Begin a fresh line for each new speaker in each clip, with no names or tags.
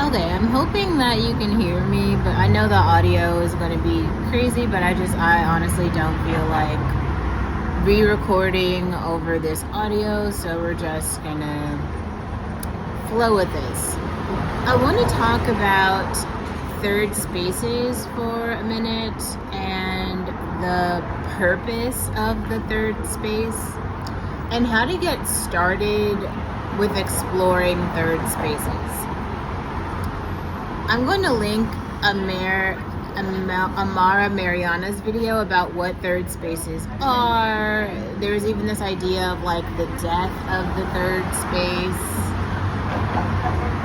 Okay, I'm hoping that you can hear me, but I know the audio is going to be crazy, but I honestly don't feel like re-recording over this audio, so we're just going to flow with this. I want to talk about third spaces for a minute and the purpose of the third space and how to get started with exploring third spaces. I'm going to link Amara Mariana's video about what third spaces are. There's even this idea of like the death of the third space.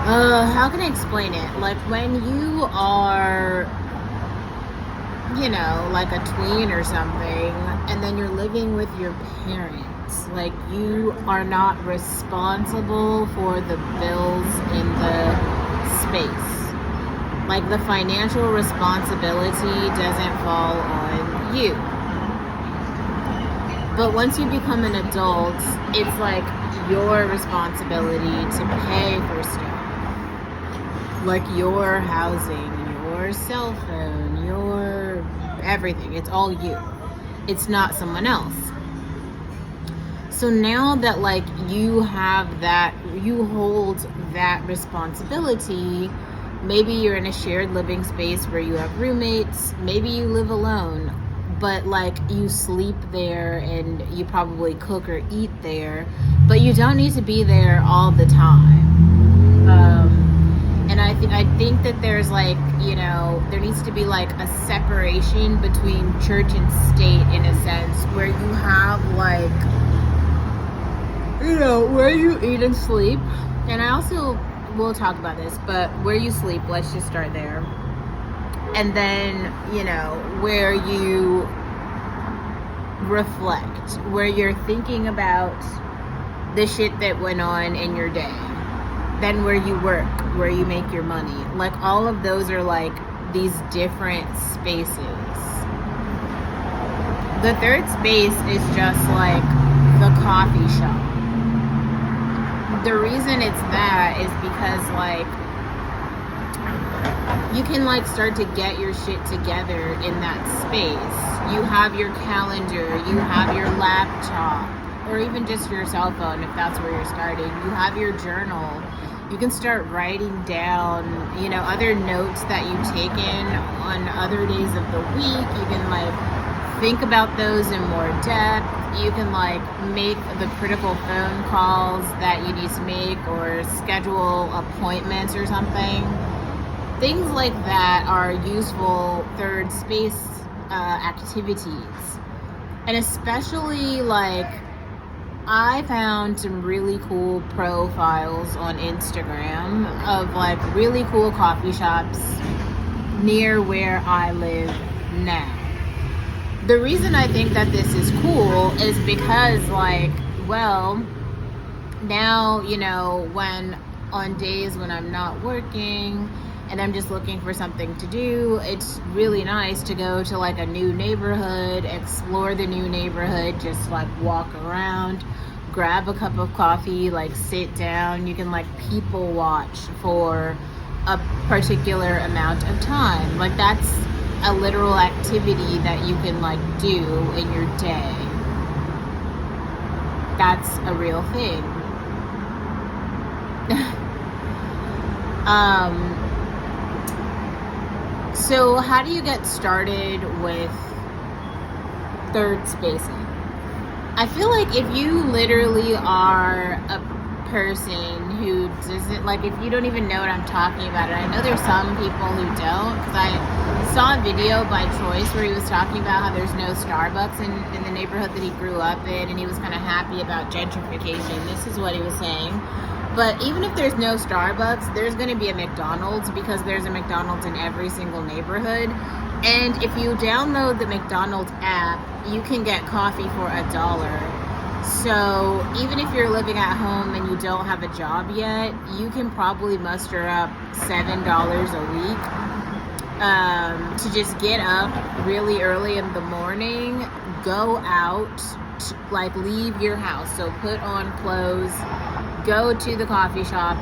How can I explain it? Like when you are, like a tween or something, and then you're living with your parents, like you are not responsible for the bills in the space. Like the financial responsibility doesn't fall on you. But once you become an adult, it's like your responsibility to pay for stuff. Like your housing, your cell phone, your everything. It's all you. It's not someone else. So now that like you have that, you hold that responsibility. Maybe you're in a shared living space where you have roommates. Maybe you live alone, but like you sleep there and you probably cook or eat there, but you don't need to be there all the time. And I think that there's like, there needs to be like a separation between church and state in a sense where you have like, where you eat and sleep. And I also, we'll talk about this, but where you sleep, let's just start there. And then, where you reflect, where you're thinking about the shit that went on in your day. Then where you work, where you make your money. Like all of those are like these different spaces. The third space is just like the coffee shop. The reason it's that is because like you can like start to get your shit together in that space. You have your calendar, you have your laptop, or even just your cell phone if that's where you're starting. You have your journal. You can start writing down, other notes that you've taken on other days of the week. You can like think about those in more depth. You can like make the critical phone calls that you need to make or schedule appointments or something. Things like that are useful third space activities. And especially like I found some really cool profiles on Instagram of like really cool coffee shops near where I live now. The reason I think that this is cool is because like, well, now, when on days when I'm not working and I'm just looking for something to do, it's really nice to go to like a new neighborhood, explore the new neighborhood, just like walk around, grab a cup of coffee, like sit down. You can like people watch for a particular amount of time. Like that's a literal activity that you can like do in your day. That's a real thing. So how do you get started with third spacing? I feel like if you literally are a person who doesn't, like if you don't even know what I'm talking about, and I know there's some people who don't, because I saw a video by Choice where he was talking about how there's no Starbucks in the neighborhood that he grew up in, and he was kind of happy about gentrification. This is what he was saying. But even if there's no Starbucks, there's going to be a McDonald's, because there's a McDonald's in every single neighborhood. And if you download the McDonald's app, you can get coffee for $1. So even if you're living at home and you don't have a job yet, you can probably muster up $7 a week to just get up really early in the morning, go out, like leave your house. So put on clothes, go to the coffee shop,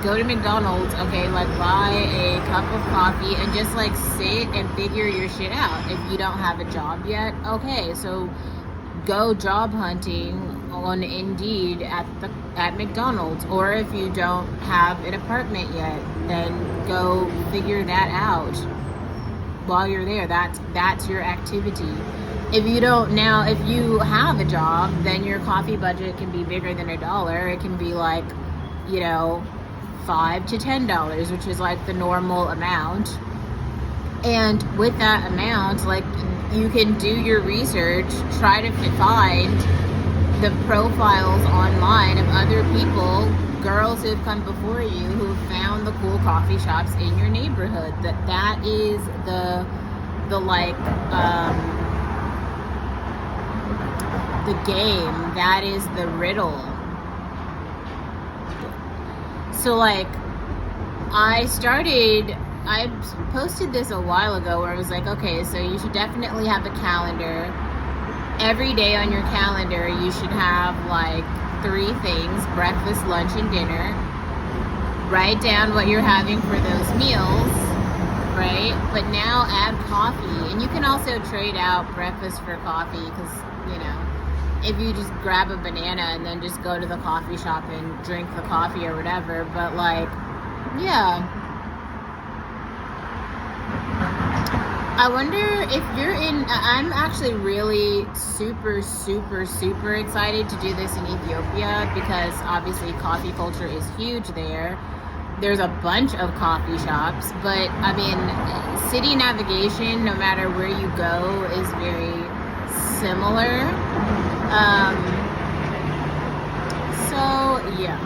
go to McDonald's, okay, like buy a cup of coffee and just like sit and figure your shit out. If you don't have a job yet, okay, so go job hunting on Indeed at McDonald's. Or if you don't have an apartment yet, then go figure that out while you're there. That's your activity. If you have a job, then your coffee budget can be bigger than $1. It can be like, $5 to $10, which is like the normal amount. And with that amount, like, you can do your research, try to find the profiles online of other people, girls who have come before you, who have found the cool coffee shops in your neighborhood. That is the game. That is the riddle. So like, I posted this a while ago where I was like, okay, so you should definitely have a calendar. Every day on your calendar, you should have like 3 things: breakfast, lunch, and dinner. Write down what you're having for those meals, right? But now add coffee. And you can also trade out breakfast for coffee, because, if you just grab a banana and then just go to the coffee shop and drink the coffee or whatever. But like, yeah. I wonder if I'm actually really super, super, super excited to do this in Ethiopia, because obviously coffee culture is huge there. There's a bunch of coffee shops, but I mean, city navigation, no matter where you go, is very similar. So yeah.